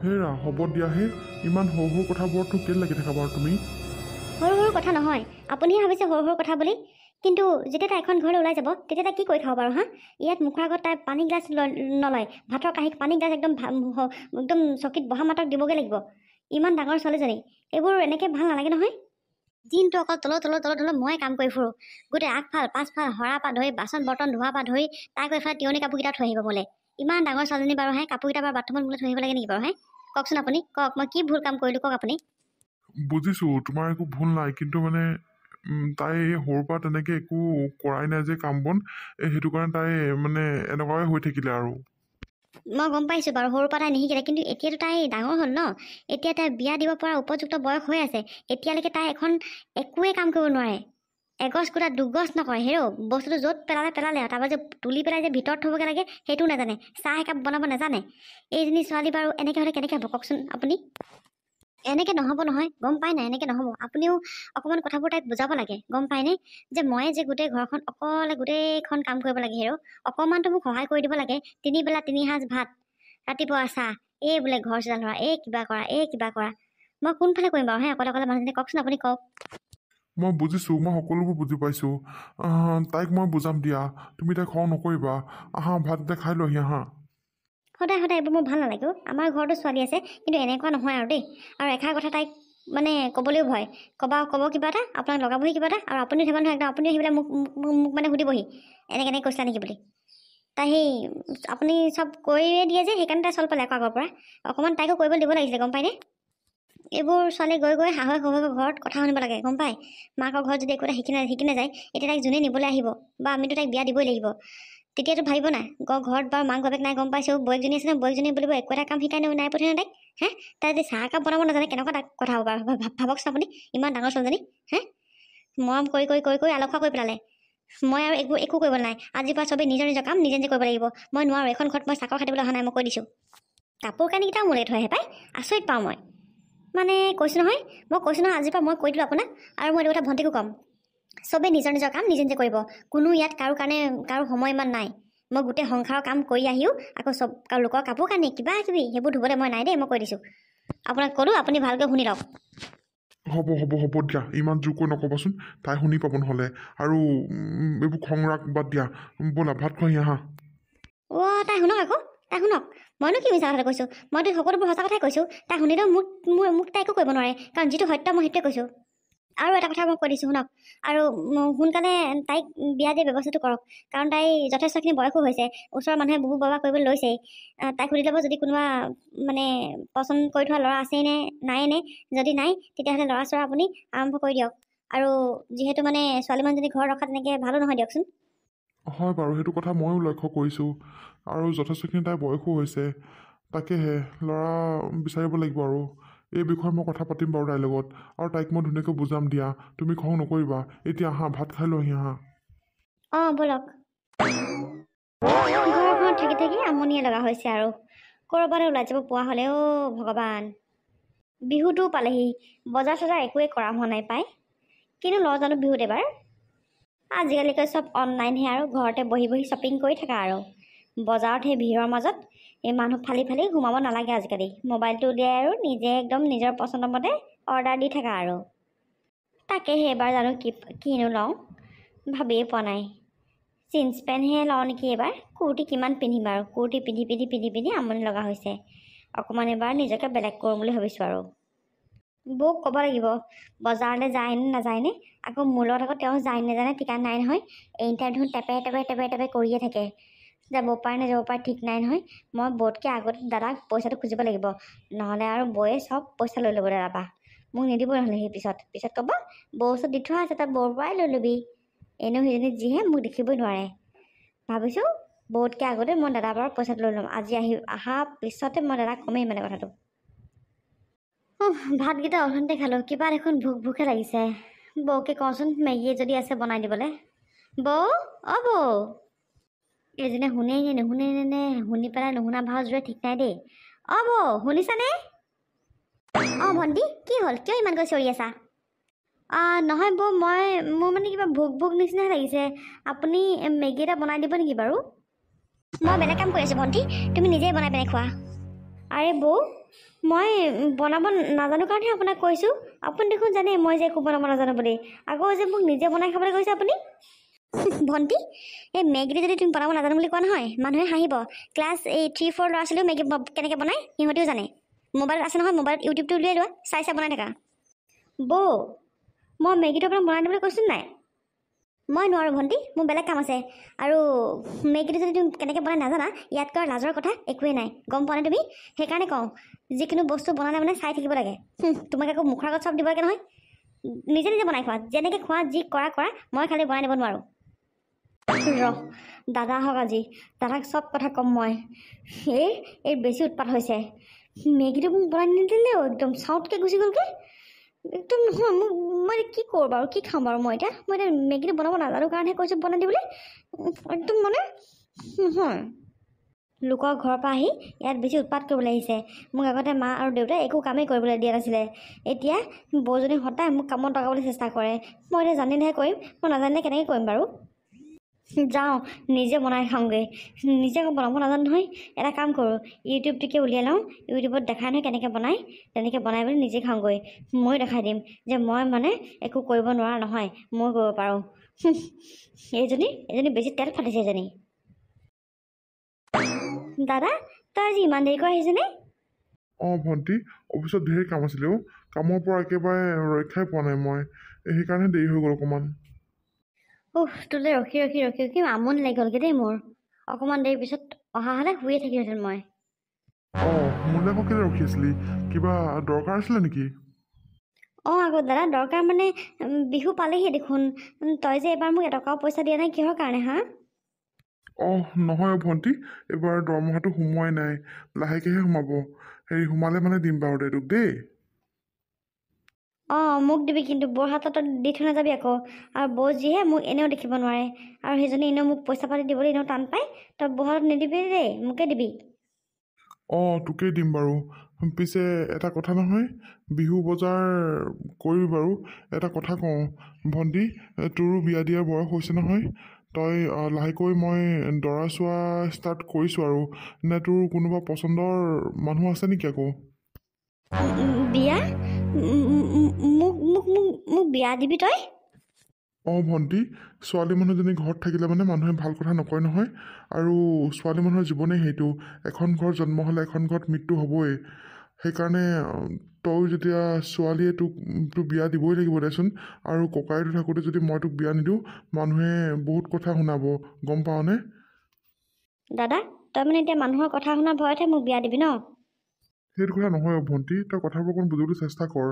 হেৰা হ'ব দিয়া হে ইমান সৰু সৰু কথাবোৰতো কেলে লাগি থাকা বাৰু তুমি সৰু সৰু কথা নহয় আপুনিহে ভাবিছে সৰু সৰু কথা বুলি কিন্তু যেতিয়া তাই এখন ঘৰলৈ ওলাই যাব তেতিয়া তাই কি কৰি খাব বাৰু হা ইয়াত মুখৰ আগত তাই পানী গ্লাছ নলয় ভাতৰ কাঁহীত পানী গ্লাছ একদম চকীত বহা মাতক দিবগৈ লাগিব ইমান ডাঙৰ ছোৱালীজনী এইবোৰ এনেকৈ ভাল নালাগে নহয় দিনটো অকল তলত মই কাম কৰি ফুৰোঁ গোটেই আগফাল পাছফাল হৰা পৰা ধৰি বাচন বৰ্তন ধোৱাৰ পৰা ধৰি তাইক এইফালে তিয়নি কাপোৰকেইটা থৈ আহিব মোলৈ ইমান ডাঙৰ ছোৱালীজনী বাৰু হে কাপোৰকেইটা বাৰু বাথৰুমত মোলৈ থৈ আহিব লাগে নেকি বাৰু হে কওকচোন আপুনি কওক মই কি ভুল কাম কৰিলোঁ কওক আপুনি বুজিছোঁ তোমাৰ একো ভুল নাই কিন্তু মানে তাই সৰুৰ পৰা তেনেকৈ একো কৰাই নাই যে কাম বন সেইটো কাৰণে তাই মানে এনেকুৱাই হৈ থাকিলে আৰু মই গম পাইছোঁ বাৰু সৰুৰ পৰা তাই নিশিকিলে কিন্তু এতিয়াতো তাই ডাঙৰ হ'ল ন এতিয়া তাই বিয়া দিব পৰা উপযুক্ত বয়স হৈ আছে এতিয়ালৈকে তাই একোৱে কাম কৰিব নোৱাৰে এগছ কোটা দুগছ নকৰে হেৰৌ বস্তুটো য'ত পেলালে তাৰপৰা যে তুলি পেলাই যে ভিতৰত থ'বগৈ লাগে সেইটোও নাজানে চাহ একাপ বনাব নাজানে এইজনী ছোৱালী বাৰু এনেকৈ হ'লে কেনেকৈ হ'ব কওকচোন আপুনি এনেকৈ নহ'ব নহয় গম পাই নাই এনেকৈ নহ'ব আপুনিও অকণমান কথাবোৰ তাইক বুজাব লাগে গম পায়নে যে ময়ে যে গোটেই ঘৰখন অকলে গোটেইখন কাম কৰিব লাগে হেৰৌ অকণমানতো মোক সহায় কৰি দিব লাগে 3 বেলা 3 সাঁজ ভাত ৰাতিপুৱা চাহ এই বোলে ঘৰ চোতাল ধৰা এই কিবা কৰা মই কোনফালে কৰিম বাৰু হে অকলে মানুহজনী কওকচোন আপুনি কওক মই বুজিছোঁ মই সকলোবোৰ বুজি পাইছোঁ তাইক মই বুজাম দিয়া তুমি তাইক খং নকৰিবা আহা ভাত এটা খাই লোহি আহা সদায় এইবোৰ মোৰ ভাল নালাগে আমাৰ ঘৰতো ছোৱালী আছে কিন্তু এনেকুৱা নহয় আৰু দেই আৰু এষাৰ কথা তাইক মানে ক'বলৈও ভয় ক'ব কিবা এটা আপোনাক লগাবহি কিবা এটা আৰু আপুনি ধেমান নহয় একদম আপুনি আহি পেলাই মোক মানে সুধিবহি এনেকৈ কৈছিলা নেকি বুলি তাই সেই আপুনি চব কৰিয়ে দিয়ে যে সেইকাৰণে তাই চল পালে আকৌ আগৰ পৰা অকণমান তাইকো কৰিবলৈ দিব লাগিছিলে গম পায়নে এইবোৰ ছোৱালী গৈ শাহুৱেক ঘৰত কথা শুনিব লাগে গম পায় মাকৰ ঘৰত যদি একো এটা শিকি নাযায় এতিয়া তাইক যোনে নিবলৈ আহিব বা আমিতো তাইক বিয়া দিবই লাগিব তেতিয়াতো ভাবিব নাই ঘৰত বাৰু মাক বাপেক নাই গম পাইছোঁ বৌয়েকজনী আছে ন বৌয়েকজনী বুলিব একো এটা কাম শিকাই নাই পঠিয়াই তাইক হে তাই যদি চাহ কাপ বনাব নাজানে কেনেকুৱা তাক কথা হ'ব বাৰু ভাবকচোন আপুনি ইমান ডাঙৰ ছোৱালীজনী হে মৰম কৰি আলসুৱা কৰি পেলালে মই আৰু একো কৰিব নাই আজিৰ পৰা চবেই নিজৰ কাম নিজে কৰিব লাগিব মই নোৱাৰোঁ এখন ঘৰত মই চাকৰ খাটিবলৈ অহা নাই মই কৈ দিছোঁ কাপোৰ কানিকেইটাও মোলৈ থৈ আহে পাই আচৰিত পাওঁ মই মানে কৈছোঁ নহয় আজিৰ পৰা মই কৈ দিলোঁ আপোনাক আৰু মই এইটো কথা ভণ্টিকো ক'ম চবেই নিজৰ কাম নিজে কৰিব কোনো ইয়াত কাৰো সময় ইমান নাই মই গোটেই সংসাৰৰ কাম কৰি আহিও আকৌ চব লোকৰ কাপোৰ কানি কিবা কিবি সেইবোৰ ধুবলৈ মই নাই দেই মই কৈ দিছোঁ আপোনাক ক'লোঁ আপুনি ভালকৈ শুনি লওক হ'ব দিয়া ইমান জোৰ কৰি নক'বাচোন তাই শুনি পাব নহ'লে আৰু এইবোৰ খং ৰাগ বাদ দিয়া ব'লা ভাত খোৱাহি আহা তাই শুনক মইনো কি মিছা কথা কৈছোঁ মইতো সকলোবোৰ সঁচা কথাই কৈছোঁ তাই শুনিলেও মোক তাই একো কৰিব নোৱাৰে কাৰণ যিটো সত্য মই সেইটোৱে কৈছোঁ আৰু এটা কথা মই কৈ দিছোঁ শুনক আৰু সোনকালে তাইক বিয়া দিয়া ব্যৱস্থাটো কৰক কাৰণ তাই যথেষ্টখিনি বয়সো হৈছে ওচৰৰ মানুহে বহু বাবা কৰিবলৈ লৈছেই তাইক সুধি ল'ব যদি কোনোবা মানে পচন্দ কৰি থোৱা ল'ৰা আছেই নে নাই যদি নাই তেতিয়াহ'লে ল'ৰা চৰা আপুনি আৰম্ভ কৰি দিয়ক আৰু যিহেতু মানে ছোৱালী মানুহজনী ঘৰত ৰখা তেনেকৈ ভালো নহয় দিয়কচোন হয় বাৰু সেইটো কথা ময়ো লক্ষ্য কৰিছোঁ আৰু যথেষ্টখিনি তাইৰ বয়সো হৈছে তাকেহে ল'ৰা বিচাৰিব লাগিব আৰু এই বিষয়ে মই কথা পাতিম বাৰু তাইৰ লগত আৰু তাইক মই ধুনীয়াকৈ বুজাম দিয়া তুমি খং নকৰিবা এতিয়া আহা ভাত খাই লোহি আহা ব'লক ঘৰখনত থাকি আমনিয়ে লগা হৈছে আৰু ক'ৰবালৈ ওলাই যাব পোৱা হ'লেও ভগৱান বিহুটো পালেহি বজাৰ চজাৰ একোৱেই কৰা হোৱা নাই পাই কিনো লওঁ জানো বিহুত এবাৰ আজিকালিকৈ চব অনলাইনহে আৰু ঘৰতে বহি শ্বপিং কৰি থাকা আৰু বজাৰত সেই ভিৰৰ মাজত এই মানুহ ফালি সোমাব নালাগে আজিকালি মোবাইলটো উলিয়াই আৰু নিজে একদম নিজৰ পচন্দৰ মতে অৰ্ডাৰ দি থাকা আৰু তাকেহে এবাৰ জানো কিনো লওঁ ভাবিয়ে পোৱা নাই জিন্স পেণ্টহে লওঁ নেকি এইবাৰ কুৰ্তি কিমান পিন্ধিম আৰু কুৰ্তি পিন্ধি আমনি লগা হৈছে অকণমান এবাৰ নিজকে বেলেগ কৰোঁ বুলি ভাবিছোঁ আৰু বৌক ক'ব লাগিব বজাৰলৈ যায়নে নাযায়নে আকৌ মোৰ লগত আকৌ তেওঁ যায় নাজানে ঠিকান নাই নহয় এনিটাইম দেখোন টেপে কৰিয়ে থাকে যাব পাৰে ঠিক নাই নহয় মই বৌতকৈ আগতে দাদাক পইচাটো খুজিব লাগিব নহ'লে আৰু বৌয়ে চব পইচা লৈ ল'ব দাদাৰ পৰা মোক নিদিব নহ'লে সেই পিছত ক'ব বৌ ওচৰত দি থোৱা আছে তই বৌৰ পৰাই লৈ ল'বি এনেও সেইজনী যিহে মোক দেখিবই নোৱাৰে ভাবিছোঁ বৌতকৈ আগতে মই দাদাৰ পৰা পইচাটো লৈ ল'ম আজি অহা পিছতে মই দাদাক কমেই মানে কথাটো ভাতকেইটা অথনিতে খালোঁ কিবা দেখোন ভোকহে লাগিছে বৌকে কওঁচোন মেগী যদি আছে বনাই দিবলৈ বৌ বৌ এইজনে শুনেই নে নুশুনে নে শুনি পেলাই নুশুনা ভাও জোৰে ঠিক নাই দেই বৌ শুনিছানে ভণ্টি কি হ'ল কিয় ইমানকৈ চিঞৰি আছা নহয় বৌ মোৰ মানে কিবা ভোক নিচিনাহে লাগিছে আপুনি মেগী এটা বনাই দিব নেকি বাৰু মই বেলেগ কাম কৰি আছোঁ ভণ্টি তুমি নিজেই বনাই পিনে খোৱা আৰে বৌ মই বনাব নাজানো কাৰণেহে আপোনাক কৈছোঁ। আপুনি দেখোন জানে মই যে একো বনাব নাজানো বুলি, আকৌ যে মোক নিজে বনাই খাবলৈ কৈছে আপুনি। ভণ্টি, এই মেগীটো যদি তুমি বনাব নাজানো বুলি কোৱা নহয়, মানুহে হাঁহিব। ক্লাছ 3-4 ল'ৰা ছোৱালীও মেগী কেনেকৈ বনায় সিহঁতেও জানে। মোবাইলত আছে নহয়, মোবাইলত ইউটিউবটো উলিয়াই লোৱা, চাই বনাই থাকা। বৌ, মই মেগীটো আপোনাক বনাই দিবলৈ কৈছোঁ নাই? মই নোৱাৰোঁ ভণ্টি, মোৰ বেলেগ কাম আছে। আৰু মেগীটো যদি তুমি কেনেকৈ বনাই নাজানা, ইয়াতকৈ লাজৰ কথা একোৱেই নাই, গম পোৱা নাই তুমি? সেইকাৰণে কওঁ, যিকোনো বস্তু বনালে মানে চাই থাকিব লাগে। তোমাক আকৌ মুখৰ আগত চব দিব লাগে নহয়। নিজে নিজে বনাই খোৱা, যেনেকৈ খোৱা, যি কৰা, মই খালি বনাই দিব নোৱাৰোঁ। দাদা আহক আজি, দাদাক চব কথা ক'ম মই। এই বেছি উৎপাত হৈছে। মেগীটো মোক বনাই নিদিলেও একদম চাউতকৈ গুচি গ'লগৈ। একদম নহয়, মই কি কৰোঁ বাৰু, কি খাওঁ বাৰু? মই এতিয়া মেগীটো বনাব নাজানো কাৰণেহে কৈছোঁ বনাই দিবলৈ। একদম মানে নহয়, লোকৰ ঘৰৰ পৰা আহি ইয়াত বেছি উৎপাত কৰিবলৈ আহিছে। মোক আগতে মা আৰু দেউতাই একো কামেই কৰিবলৈ দিয়া নাছিলে, এতিয়া বৌজনী সদায় মোক কামত লগাবলৈ চেষ্টা কৰে। মই এতিয়া জানিলেহে কৰিম, মই নাজানিলে কেনেকৈ কৰিম বাৰু? যাওঁ নিজে বনাই খাওঁগৈ। নিজে আকৌ বনাব নাজানো নহয়। এটা কাম কৰোঁ, ইউটিউবটোকে উলিয়াই লওঁ, ইউটিউবত দেখাই নহয় কেনেকৈ বনায়, তেনেকৈ বনাই পেলাই নিজে খাওঁগৈ। মই দেখাই দিম যে মই মানে একো কৰিব নোৱাৰা নহয়, মই কৰিব পাৰোঁ। এইজনী বেছি তেল ফাটিছে এজনী। দাদা, তই আজি ইমান দেৰিকৈ আহিছেনে? অঁ ভণ্টি, অফিচত ধেৰ কাম আছিলে অ'। কামৰ পৰা একেবাৰে ৰক্ষাই পোৱা নাই মই, সেইকাৰণে দেৰি হৈ গ'ল অকণমান। তোলৈ ৰখি আমনি লাগি গ'লগৈ দেই মোৰ। অকণমান দেৰি পিছত অহা হ'লে শুয়ে থাকিলোহেঁতেন মই। অঁ, মোলৈ আকৌ কেলৈ ৰখি আছিলি? কিবা দৰকাৰ আছিলে নেকি? অঁ আকৌ দাদা, দৰকাৰ মানে বিহু পালেহি দেখোন। তই যে এবাৰ মোক এটকাও পইচা দিয়া নাই, কিহৰ কাৰণে হা? অঁ নহয় ভণ্টি, এইবাৰ দৰমহাটো সোমোৱাই নাই, লাহেকৈহে সোমাব। সোমালে মানে দিম বাৰু দে তোক দেই। অঁ মোক দিবি, কিন্তু বৌৰ হাতত দি থৈ নাযাবি আকৌ। আৰু বৌ যিহে মোক এনেও দেখিব নোৱাৰে, আৰু সেইজনী এনেও মোক পইচা পাতি দিবলৈ এনেও টান পায়। তই বৌৰ হাতত নিদিবি দেই, মোকে দিবি। অঁ তোকেই দিম বাৰু। পিছে এটা কথা নহয়, বিহু বজাৰ কৰিবি বাৰু। এটা কথা কওঁ ভণ্টি, তোৰো বিয়া দিয়াৰ বয়স হৈছে নহয়। তই লাহেকৈ মই দৰা চোৱা ষ্টাৰ্ট কৰিছোঁ আৰু। নে তোৰ কোনোবা পচন্দৰ মানুহ আছে নেকি আকৌ? বিয়া? মোক মোক মোক মোক বিয়া দিবি তই? অঁ ভণ্টি, ছোৱালী মানুহজনী ঘৰত থাকিলে মানে মানুহে ভাল কথা নকয় নহয়। আৰু ছোৱালী মানুহৰ জীৱনেই সেইটো, এখন ঘৰত জন্ম হ'লে এখন ঘৰত মৃত্যু হ'বই। সেইকাৰণে তই যেতিয়া ছোৱালীয়ে তোক বিয়া দিবই লাগিব দেচোন। আৰু ককাইটো থাকোঁতে যদি মই তোক বিয়া নিদিওঁ, মানুহে বহুত কথা শুনাব, গম পাৱনে? দাদা, তই মানে এতিয়া মানুহৰ কথা শুনা ভয়তহে মোক বিয়া দিবি ন? সেইটো কথা নহয় ভণ্টি, তই কথাবোৰ অকণ বুজিবলৈ চেষ্টা কৰ।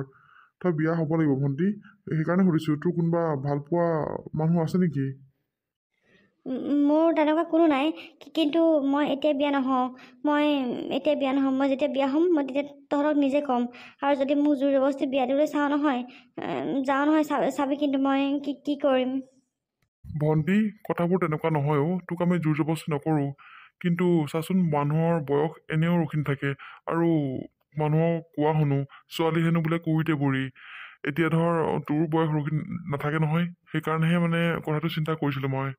তই বিয়া হ'ব লাগিব ভণ্টি, সেইকাৰণে সুধিছোঁ, তোৰ কোনোবা ভালপোৱা মানুহ আছে নেকি? মোৰ তেনেকুৱা কোনো নাই, কিন্তু মই এতিয়া বিয়া নহওঁ। মই যেতিয়া বিয়া হ'ম মই তেতিয়া তহঁতক নিজে ক'ম। আৰু যদি মোক জোৰ জবৰদস্তি বিয়া দিবলৈ যাওঁ নহয়, চাবি কিন্তু মই কি কৰিম। ভণ্টি, কথাবোৰ তেনেকুৱা নহয় অ'। তোক আমি জোৰ জবৰদস্তি নকৰোঁ, কিন্তু চাচোন মানুহৰ বয়স এনেও ৰখি নাথাকে। আৰু মানুহক কোৱা শুনো, ছোৱালী হেনো বোলে কুৰিতে বুঢ়ী। এতিয়া ধৰ তোৰ বয়স ৰখি নাথাকে নহয়, সেইকাৰণেহে মানে কথাটো চিন্তা কৰিছিলোঁ মই।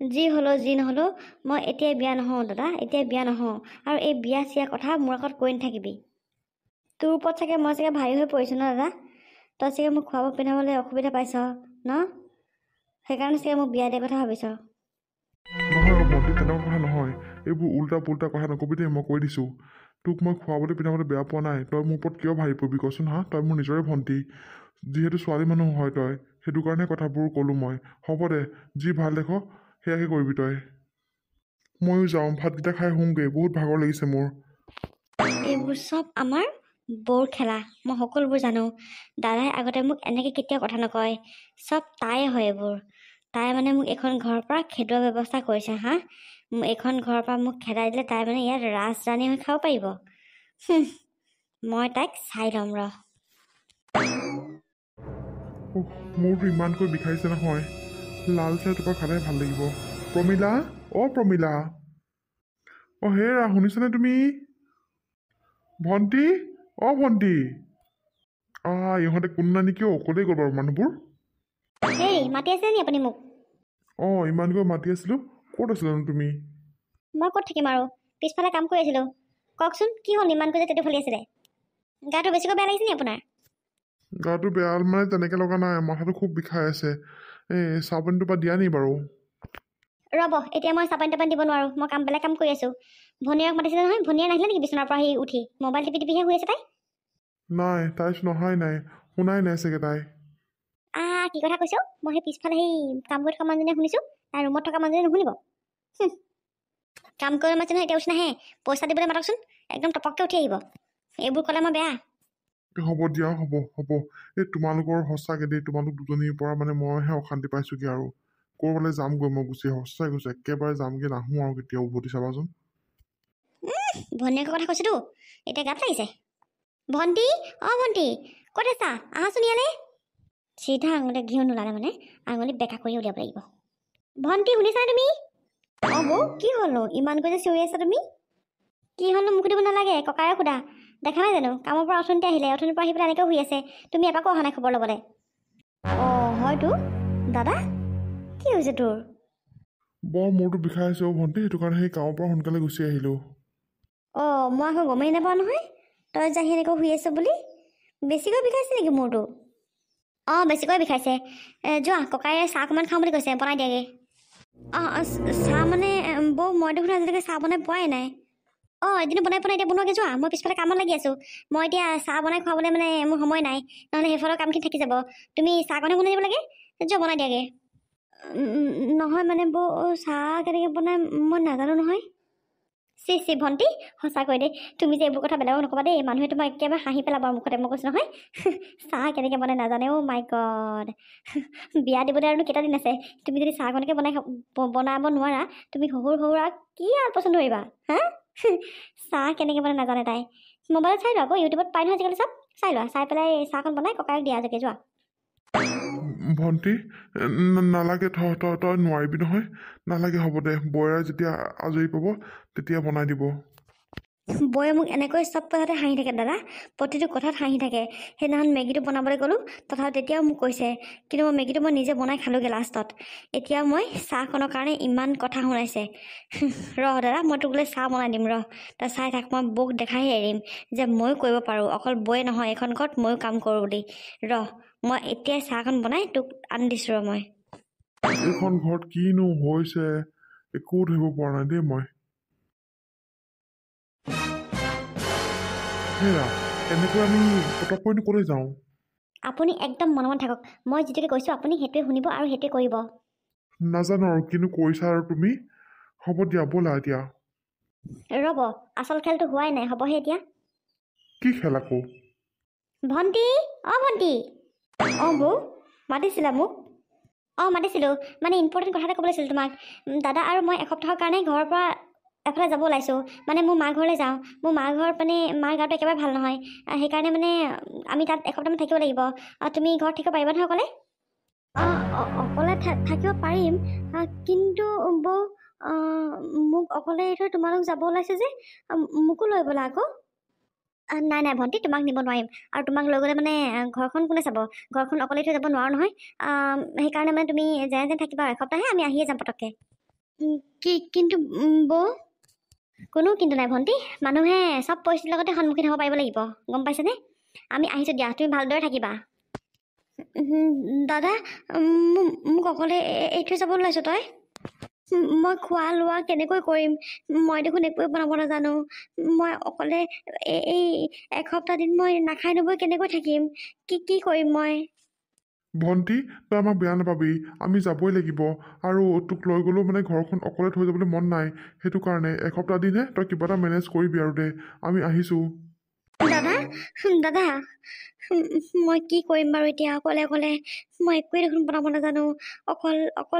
যি হ'লেও যি নহ'লেও মই এতিয়াই বিয়া নহওঁ দাদা, এতিয়াই বিয়া নহওঁ। আৰু এই বিয়া চিয়া কথা মোৰ আগত কৈ নাথাকিবি। তোৰ ওপৰত মই চাগে ভাৰী হৈ পৰিছোঁ ন দাদা? তই চাগে মোক খোৱাব পিন্ধাবলৈ অসুবিধা পাইছ ন? সেইকাৰণে চাগে মোক বিয়া দিয়াৰ কথা ভাবিছ। নহয় ভণ্টি, তেনেকুৱা কথা নহয়। এইবোৰ উল্টা পুল্টা কথা নকবি দেই, মই কৈ দিছোঁ। তোক মই খোৱাবলৈ পিন্ধাবলৈ বেয়া পোৱা নাই। তই মোৰ ওপৰত কিয় ভাৰি পৰিবি কচোন হা? তই মোৰ নিজৰে ভণ্টি। যিহেতু ছোৱালী মানুহ হয় তই, সেইটো কাৰণে কথাবোৰ ক'লোঁ মই। হ'ব দে, যি ভাল দেখ সেয়াকে কৰিবি তই। ময়ো যাওঁ, ভাতকেইটা খাই শুওঁগৈ, বহুত ভাগৰ লাগিছে মোৰ। এইবোৰ চব আমাৰ বৌৰ খেলা, মই সকলোবোৰ জানো। দাদাই আগতে মোক এনেকৈ কেতিয়াও কথা নকয়, চব তাই হয় এইবোৰ। তাই মানে মোক এইখন ঘৰৰ পৰা খেদোৱাৰ ব্যৱস্থা কৰিছে হা? এইখন ঘৰৰ পৰা মোক খেদাই দিলে তাই মানে ইয়াত ৰাজৰাণী হৈ খাব পাৰিব। মই তাইক চাই ল'ম ৰ। মোৰতো ইমানকৈ বিষাইছে নহয়, লাল চাহ এটোপা খালে ভাল লাগিব। প্ৰমীলা, অ' প্ৰমীলা। অঁ হেৰা, শুনিছানে তুমি? ভণ্টি, অঁ ভণ্টি। ইহঁতে কোনো নাই নেকি? অকলেই গ'ল বাৰু মানুহবোৰ। মাতি আছে নি আপুনি মোক? অঁ ইমানকৈ মাতি আছিলোঁ। ক'ত আছিলানো তুমি? মই ক'ত থাকিম আৰু, পিছফালে কাম কৰি আছিলোঁ। কওকচোন কি হ'ল ইমানকৈ যে তেটো ফুলি আছিলে গাটো বেছিকৈ বেয়া লাগিছে নি আপোনাৰ গাটো বেয়া মানে তেনেকৈ লগা নাই, মাথাটো খুব বিষাই আছে। এই চাহ পানীটোৰ পৰা দিয়া নি বাৰু? ৰ'ব এতিয়া মই চাপান টাপান দিব নোৱাৰোঁ, মই বেলেগ কাম কৰি আছোঁ। ভনীয়েৰক মাতিছিলে নহয়, ভনীয়ে নাহিলে নেকি বিচনাৰ পৰা সি উঠি মোবাইল টিপিহে শুই আছে তাই? নাই, তাই নহাই নাই, শুনাই নাই চাগে তাই। কি কথা কৈছোঁ? মই সেই পিছফালে সেই কাম কৰি থকা মানুহজনীয়ে শুনিছোঁ, তাই ৰুমত থকা মানুহজনী নুশুনিব। কাম কৰি মাতিছে নহয়, এতিয়া উঠি নাহে, পইচা দিবলৈ মাতকচোন, একদম টপককৈ উঠি আহিব। এইবোৰ ক'লে মই বেয়া। হ'ব দিয়া, হ'ব। এই তোমালোকৰ সঁচাকৈ দেই, তোমালোক দুজনীৰ পৰা মানে মইহে অশান্তি পাইছোঁগৈ আৰু। ক'ৰবালৈ যামগৈ মই, গুচি সঁচাই গৈছোঁ, একেবাৰে যামগৈ, নাহোঁ আৰু কেতিয়াও উভতি চাবাচোন। ভনীয়েকৰ কথা কৈছোঁতো, এতিয়া গাত লাগিছে। ভণ্টি, ভণ্টি ক'ত আছা? আহাচোন ইয়ালৈ। চিধা আঙুলিতে ঘিউ নোলালে মানে আঙুলি বেকা কৰি উলিয়াব লাগিব। ভণ্টি শুনিছানে তুমি? বৌ কি হ'লনো ইমানকৈ যে চিঞৰি আছা তুমি? কি হ'লনো মোক সুধিব নালাগে, ককাৰে সোধা। দেখা নাই জানো কামৰ পৰা অথনিতে আহিলে, অথনিৰ পৰা আহি পেলাই এনেকৈ শুই আছে, তুমি এপাকো অহা নাই খবৰ ল'বলৈ। হয়তো দাদা কি হৈছে তোৰ? বৰ মূৰটো বিষাই আছে ভণ্টি, সেইটো কাৰণে সেই কামৰ পৰা সোনকালে গুচি আহিলোঁ। মই আকৌ গমেই নাপাওঁ নহয় তই যে আহি এনেকৈ শুই আছ বুলি। বেছিকৈ বিষাইছে নেকি মূৰটো? বেছিকৈ বিষাইছে। যোৱা ককায়ে চাহ অকণমান খাওঁ বুলি কৈছে, বনাই দিয়াগৈ। চাহ মানে বৌ মই দেখোন আজিলৈকে চাহ বনাই পোৱাই নাই। এদিনো বনাই পোৱা নাই, এতিয়া বনোৱাকৈ যোৱা, মই পিছফালে কামত লাগি আছোঁ। মই এতিয়া চাহ বনাই খুৱাবলৈ মানে মোৰ সময় নাই, নহ'লে সেইফালৰ কামখিনি থাকি যাব। তুমি চাহকণহে বনাই দিব লাগে, যোৱা বনাই দিয়াগৈ। নহয় মানে বৌ চাহ কেনেকৈ বনাই মই নাজানো নহয়। চি ভণ্টি সঁচাকৈ দেই, তুমি যে এইবোৰ কথা বেলেগক নক'বা দেই, মানুহে তোমাক একেবাৰে হাঁহি পেলাব মুখতে, মই কৈছোঁ নহয়। চাহ কেনেকৈ বনাই নাজানে মাই গড। বিয়া দিবলৈ আৰুনো কেইটা দিন আছে, তুমি যদি চাহকণকে বনাব নোৱাৰা, তুমি শহুৰাক কি আলপৈচান ধৰিবা হা? চাহ কেনেকৈ বনাই নাজানে তাই। মোবাইলত চাই লোৱা আকৌ, ইউটিউবত পাই নহয় আজিকালি চব, চাই লোৱা, চাই পেলাই চাহকণ বনাই ককাইক দিয়া যোগে, যোৱা। ভণ্টি নালাগে, তই নোৱাৰিবি নহয়, নালাগে, হ'ব দে, বৌয়ে যেতিয়া আজৰি পাব তেতিয়া বনাই দিব। বৌয়ে মোক এনেকৈ চব কথাতে হাঁহি থাকে দাদা, প্ৰতিটো কথাত হাঁহি থাকে। সেইদিনাখন মেগীটো বনাবলৈ গ'লোঁ, তথাপি তেতিয়াও মোক কৈছে, কিন্তু মই মেগীটো নিজে বনাই খালোঁগৈ লাষ্টত। এতিয়া মই চাহকণৰ কাৰণে ইমান কথা শুনাইছে। দাদা মই তোক বোলে চাহ বনাই দিম তই চাই থাক, মই বৌক দেখাইহে এৰিম যে ময়ো কৰিব পাৰোঁ, অকল বৌয়ে নহয় এইখন ঘৰত ময়ো কাম কৰোঁ বুলি। মই এতিয়াই চাহকণ বনাই তোক আনি দিছোঁ মই। এইখন ঘৰত কিনো হৈছে একো ধৰিব পৰা নাই দেই মই। হেৰা এনেকৈ আমি পটককৈ ক'লৈ যাওঁ? আপুনি একদম মনে মনে থাকক, মই যিটোকে কৈছোঁ আপুনি সেইটোৱে শুনিব আৰু সেইটোৱে কৰিব। নাজানো আৰু কিনো কৰিছা আৰু তুমি। হ'ব দিয়া, ব'লা এতিয়া। ৰ'ব, আচল খেলটো হোৱাই নাই, হ'বহে এতিয়া। কি খেল আকৌ? ভণ্টি, ভণ্টি। বৌ মাতিছিলা মোক? মাতিছিলোঁ, মানে ইম্পৰ্টেণ্ট কথা এটা ক'বলৈ আছিল তোমাক। দাদা আৰু মই এসপ্তাহৰ কাৰণে ঘৰৰ পৰা এফালে যাব ওলাইছোঁ, মানে মোৰ মাৰ ঘৰলৈ যাওঁ। মোৰ মাৰ ঘৰত মানে মাৰ গাটো একেবাৰে ভাল নহয়, সেইকাৰণে মানে আমি তাত এসপ্তাহমান থাকিব লাগিব। তুমি ঘৰত থাকিব পাৰিবা নহয় অকলে? অকলে থাকিব পাৰিম, কিন্তু বৌ মোক অকলে এৰি থৈ তোমালোক যাব ওলাইছে যে, মোকো লৈ ব'লা আকৌ। নাই ভণ্টি, তোমাক নিব নোৱাৰিম, আৰু তোমাক লৈ গ'লে মানে ঘৰখন কোনে চাব? ঘৰখন অকলে থৈ যাব নোৱাৰোঁ নহয়। সেইকাৰণে মানে তুমি যেনে যেনে থাকিবা, এসপ্তাহে আমি আহিয়ে যাম পটককৈ। কিন্তু বৌ? কোনো কিন্তু নাই ভণ্টি, মানুহে চব পৰিস্থিতিৰ লগতে সন্মুখীন হ'ব পাৰিব লাগিব, গম পাইছেনে? আমি আহিছোঁ দিয়া, তুমি ভালদৰে থাকিবা। দাদা মোক অকলে এৰি থৈ যাব ওলাইছোঁ তই? মই খোৱা লোৱা কেনেকৈ কৰিম? মই দেখোন একোৱে বনাব নাজানো। মই অকলে এই এসপ্তাহ দিন মই নাখাই নবৈ কেনেকৈ থাকিম? কি কৰিম মই? ভণ্টি তই আমাক বেয়া নাপাবি, আমি যাবই লাগিব, আৰু তোক লৈ গ'লেও মানে ঘৰখন অকলে থৈ যাবলৈ মন নাই, সেইটো কাৰণে এসপ্তাহ দিনহে তই কিবা এটা মেনেজ কৰিবি আৰু দে, আমি আহিছোঁ। দাদা মই কি কৰিম বাৰু এতিয়া অকলে অকলে? মই একোৱে দেখোন বনাব নাজানো, অকল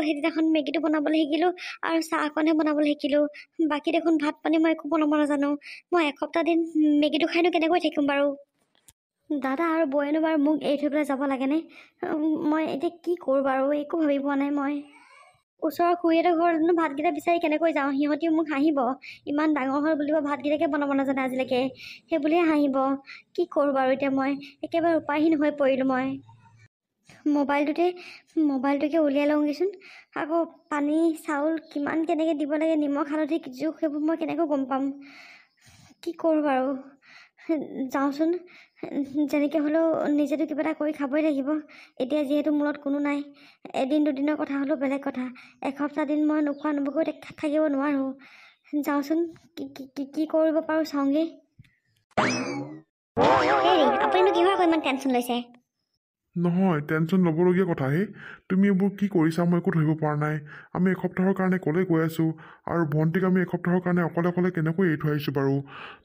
সেইদিনাখন মেগীটো বনাবলৈ শিকিলোঁ আৰু চাহকণহে বনাবলৈ শিকিলোঁ, বাকী দেখোন ভাত পানী মই একো বনাব নাজানো। মই এসপ্তাহ দিন মেগীটো খাইনো কেনেকৈ থাকিম বাৰু? দাদা আৰু বৌয়েনো বাৰু মোক এৰি থৈ পেলাই যাব লাগেনে? মই এতিয়া কি কৰোঁ বাৰু, একো ভাবি পোৱা নাই মই। ওচৰৰ খুৰীহঁতৰ ঘৰতনো ভাতকেইটা বিচাৰি কেনেকৈ যাওঁ? সিহঁতিও মোক হাঁহিব, ইমান ডাঙৰ হ'ল বুলিব ভাতকেইটাকে বনাব নাজানে আজিলৈকে, সেই বুলিয়ে হাঁহিব। কি কৰোঁ বাৰু এতিয়া মই? একেবাৰে উপায়হীন হৈ পৰিলোঁ মই। মোবাইলটোকে উলিয়াই লওঁগৈচোন, আকৌ পানী চাউল কিমান কেনেকৈ দিব লাগে, নিমখ হালধি জোখ সেইবোৰ মই কেনেকৈ গম পাম? কি কৰোঁ বাৰু যাওঁচোন যেনেকৈ হ'লেও নিজেতো কিবা এটা কৰি খাবই লাগিব এতিয়া যিহেতু মূৰত কোনো নাই এদিন দুদিনৰ কথা হ'লেও বেলেগ কথা এসপ্তাহ দিন মই নোখোৱা নোবোৱাকৈ থাকিব নোৱাৰোঁ যাওঁচোন কি কৰিব পাৰোঁ চাওঁগৈ হেৰি আপুনিনো কিহৰ আকৌ ইমান টেনশ্যন লৈছে নহয় টেনশ্যন ল'বলগীয়া কথাহে তুমি এইবোৰ কি কৰিছা মই একো ধৰিব পৰা নাই আমি এসপ্তাহৰ কাৰণে ক'লৈ গৈ আছোঁ আৰু ভণ্টিক আমি এসপ্তাহৰ কাৰণে অকলে অকলে কেনেকৈ এৰি থৈ আহিছোঁ বাৰু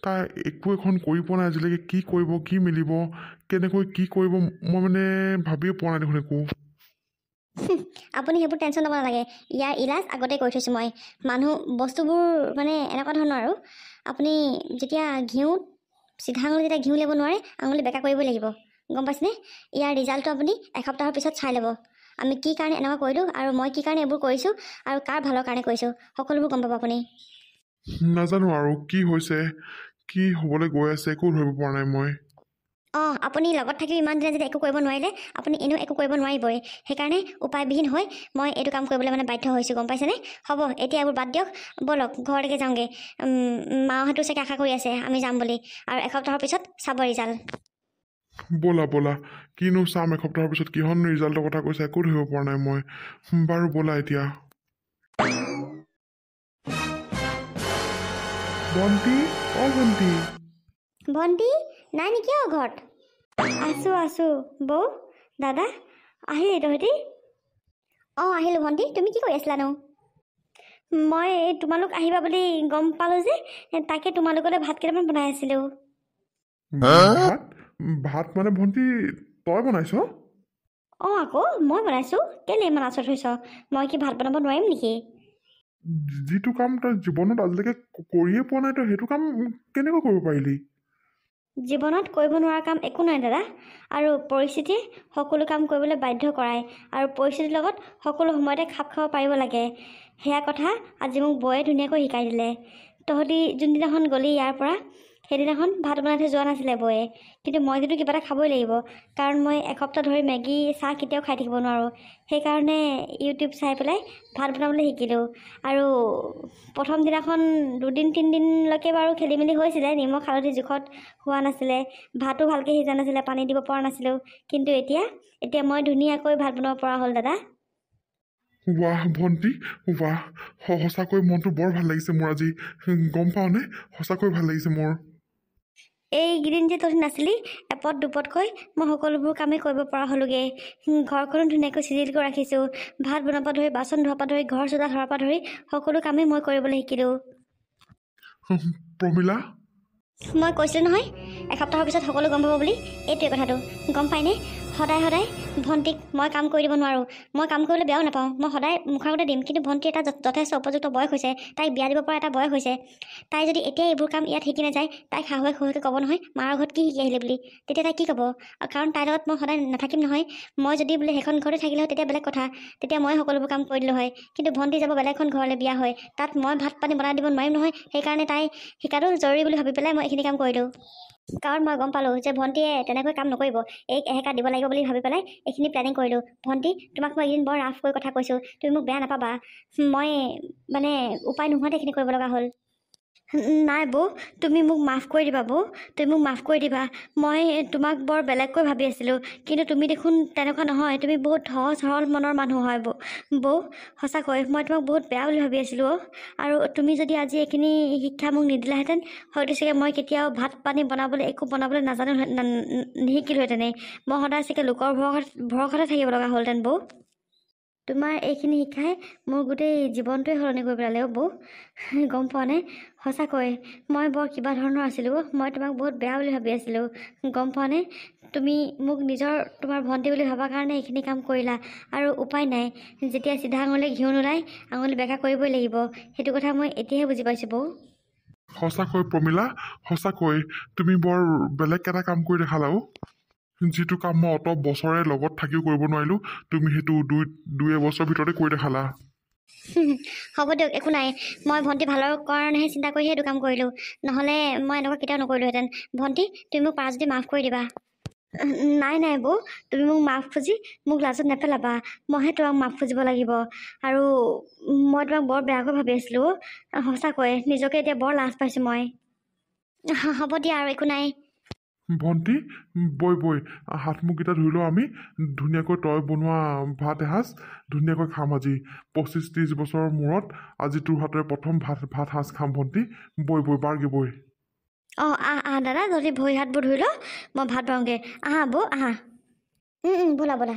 তাই একো এখন কৰি পোৱা নাই আজিলৈকে কি কৰিব কি মিলিব কেনেকৈ কি কৰিব মই মানে ভাবিয়ে পোৱা নাই দেখোন একো আপুনি সেইবোৰ টেনশ্যন ল'ব নালাগে ইয়াৰ ইলাজ আগতে কৰি থৈছোঁ মই মানুহ বস্তুবোৰ মানে এনেকুৱা ধৰণৰ আৰু আপুনি যেতিয়া ঘিউ চিধা আঙুলি যেতিয়া ঘিউ ল'ব নোৱাৰে আঙুলি বেকা কৰিবই লাগিব গম পাইছেনে ইয়াৰ ৰিজাল্টটো আপুনি এসপ্তাহৰ পিছত চাই ল'ব আমি কি কাৰণে এনেকুৱা কৰিলোঁ আৰু মই কি কাৰণে এইবোৰ কৰিছোঁ আৰু কাৰ ভালৰ কাৰণে কৰিছোঁ সকলোবোৰ গম পাব আপুনি নাজানো আৰু কি হৈছে কি হ'বলৈ গৈ আছে একো ধৰিব পৰা নাই মই অঁ আপুনি লগত থাকিও ইমান দিনে যদি একো কৰিব নোৱাৰিলে আপুনি এনেও একো কৰিব নোৱাৰিবই সেইকাৰণে উপায়বিহীন হৈ মই এইটো কাম কৰিবলৈ মানে বাধ্য হৈছোঁ গম পাইছেনে হ'ব এতিয়া এইবোৰ বাদ দিয়ক ব'লক ঘৰলৈকে যাওঁগৈ মাহঁতো চাগে আশা কৰি আছে আমি যাম বুলি আৰু এসপ্তাহৰ পিছত চাব ৰিজাল্ট ব'লা ব'লা কিনো চাম এসপ্তাহৰ পিছত কিহৰ ৰিজাল্টৰ কথা কৈছে একো ধৰিব পৰা নাই মই বাৰু ব'লা এতিয়া ভণ্টি অ ভণ্টি ভণ্টি নাই নেকি অ ঘৰত আছোঁ বৌ দাদা আহিলি তহঁতি অঁ আহিলোঁ ভণ্টি তুমি কি কৰি আছিলানো মই তোমালোক আহিবা বুলি গম পালোঁ যে তাকে তোমালোকলৈ ভাত কেইটামান বনাই আছিলোঁ ভাত ভাত মানে ভণ্টি তই বনাইছ অঁ আকৌ মই বনাইছোঁ কেলৈ ইমান আচৰিত হৈছ মই কি ভাত বনাব নোৱাৰিম নেকি যিটো কাম তই জীৱনত আজিলৈকে কৰিয়ে পোৱা নাই তই সেইটো কাম কেনেকৈ কৰিব পাৰিলি জীৱনত কৰিব নোৱাৰা কাম একো নাই দাদা আৰু পৰিস্থিতিয়ে সকলো কাম কৰিবলৈ বাধ্য কৰায় আৰু পৰিস্থিতিৰ লগত সকলো সময়তে খাপ খাব পাৰিব লাগে সেয়া কথা আজি মোক বৌয়ে ধুনীয়াকৈ শিকাই দিলে তহঁতি যোনদিনাখন গ'লি ইয়াৰ পৰা সেইদিনাখন ভাত বনাই থৈ যোৱা নাছিলে বৌয়ে কিন্তু মই কিন্তু কিবা এটা খাবই লাগিব কাৰণ মই এসপ্তাহ ধৰি মেগী চাহ কেতিয়াও খাই থাকিব নোৱাৰোঁ সেইকাৰণে ইউটিউব চাই পেলাই ভাত বনাবলৈ শিকিলোঁ আৰু প্ৰথম দিনাখন দুদিন তিনিদিনলৈকে বাৰু খেলি মেলি হৈছিলে নিমখ হালধি জোখত হোৱা নাছিলে ভাতো ভালকৈ সিজা নাছিলে পানী দিব পৰা নাছিলোঁ কিন্তু এতিয়া মই ধুনীয়াকৈ ভাত বনাব পৰা হ'ল দাদা ৱাহ ভণ্টি ৱাহ সঁচাকৈ মনটো বৰ ভাল লাগিছে মোৰ আজি গম পাওঁনে সঁচাকৈ ভাল লাগিছে মোৰ এইকেইদিন যে তহঁতি নাছিলি এপদ দুপদকৈ মই সকলোবোৰ কামেই কৰিব পৰা হ'লোগৈ ঘৰখনো ধুনীয়াকৈ চিজিলকৈ ৰাখিছোঁ ভাত বনোৱাৰ পৰা ধৰি বাচন ধোৱাৰ পৰা ধৰি ঘৰ চোতা ধৰাৰ পৰা ধৰি সকলো কামেই মই কৰিবলৈ শিকিলোঁ প্ৰমীলা মই কৈছিলোঁ নহয় এসপ্তাহৰ পিছত সকলো গম পাব বুলি এইটোৱে কথাটো গম পাইনে সদায় ভণ্টিক মই কাম কৰি দিব নোৱাৰোঁ মই কাম কৰিবলৈ বেয়াও নাপাওঁ মই সদায় মুখৰ আগতে দিম কিন্তু ভণ্টি এটা যথেষ্ট উপযুক্ত বয়স হৈছে তাইক বিয়া দিব পৰা এটা বয়স হৈছে তাই যদি এতিয়া এইবোৰ কাম ইয়াত শিকি নাযায় তাইক শাহুৱেক ক'ব নহয় মাৰ ঘৰত কি শিকি আহিলে বুলি তেতিয়া তাই কি ক'ব কাৰণ তাইৰ লগত মই সদায় নাথাকিম নহয় মই যদি বোলে সেইখন ঘৰতে থাকিলে হয় তেতিয়া বেলেগ কথা তেতিয়া মই সকলোবোৰ কাম কৰি দিলোঁ হয় কিন্তু ভণ্টি যাব বেলেগ এখন ঘৰলৈ বিয়া হয় তাত মই ভাত পানী বনাই দিব নোৱাৰিম নহয় সেইকাৰণে তাই শিকাটো জৰুৰী বুলি ভাবি পেলাই মই এইখিনি কাম কৰিলোঁ কাৰণ মই গম পালোঁ যে ভণ্টিয়ে তেনেকৈ কাম নকৰিব এহেকা দিব লাগিব বুলি ভাবি পেলাই এইখিনি প্লেনিং কৰিলোঁ ভণ্টি তোমাক মই এইদিন বৰ ৰাফকৈ কথা কৈছোঁ তুমি মোক বেয়া নাপাবা মই মানে উপায় নোহোৱাতে এইখিনি কৰিব লগা হ'ল নাই বৌ তুমি মোক মাফ কৰি দিবা বৌ তুমি মোক মাফ কৰি দিবা মই তোমাক বৰ বেলেগকৈ ভাবি আছিলোঁ কিন্তু তুমি দেখোন তেনেকুৱা নহয় তুমি বহুত সহজ সৰল মনৰ মানুহ হয় বৌ সঁচাকৈ মই তোমাক বহুত বেয়া বুলি ভাবি আছিলোঁ আৰু তুমি যদি আজি এইখিনি শিক্ষা মোক নিদিলাহেঁতেন হয়তো চাগে মই কেতিয়াও ভাত পানী বনাবলৈ একো বনাবলৈ নাজানো নিশিকিলোহেঁতেনেই মই সদায় চাগে লোকৰ ভৰসাতে থাকিব লগা হ'লহেঁতেন বৌ তোমাৰ এইখিনি শিক্ষাই মোৰ গোটেই জীৱনটোৱে সলনি কৰি পেলালে বৌ গম পোৱা নাই সঁচাকৈ মই বৰ কিবা ধৰণৰ আছিলোঁ মই তোমাক বহুত বেয়া বুলি ভাবি আছিলোঁ গম পোৱা নে তুমি মোক তোমাৰ ভণ্টি বুলি ভবাৰ কাৰণে এইখিনি কাম কৰিলা আৰু উপায় নাই যেতিয়া চিধা আঙুলি ঘিউ নোলায় আঙুলি বেকা কৰিবই লাগিব সেইটো কথা মই এতিয়াহে বুজি পাইছোঁ বৌ সঁচাকৈ প্ৰমীলা সঁচাকৈ তুমি বৰ বেলেগ এটা কাম কৰি দেখালাও যিটো কাম মই অত বছৰে লগত থাকিও কৰিব নোৱাৰিলোঁ তুমি সেইটো দুই এবছৰৰ ভিতৰতে কৰি দেখালা হ'ব দিয়ক একো নাই মই ভণ্টি ভালৰ কাৰণেহে চিন্তা কৰিহে এইটো কাম কৰিলোঁ নহ'লে মই এনেকুৱা কেতিয়াও নকৰিলোহেঁতেন ভণ্টি তুমি মোক পাৰা যদি মাফ কৰি দিবা নাই বৌ তুমি মোক মাফ খুজি মোক লাজত নেপেলাবা মইহে তোমাক মাফ খুজিব লাগিব আৰু মই তোমাক বৰ বেয়াকৈ ভাবি আছিলোঁ সঁচাকৈ নিজকে এতিয়া বৰ লাজ পাইছোঁ মই হ'ব দিয়া আৰু একো নাই। ভণ্টি বৈ বৈ হাত মুখকেইটা ধুই লওঁ আমি ধুনীয়াকৈ তই বনোৱা ভাত এসাঁজ ধুনীয়াকৈ খাম আজি 25-30 বছৰৰ মূৰত আজি তোৰ হাতেৰে প্ৰথম ভাত সাঁজ খাম ভণ্টি বৈ বৈ বাৰ্গি বৈ আহ দাদা যদি ভৰি হাতবোৰ ধুই ল মই ভাত বনাওঁগৈ আহা বৌ আহা ব'লা ব'লা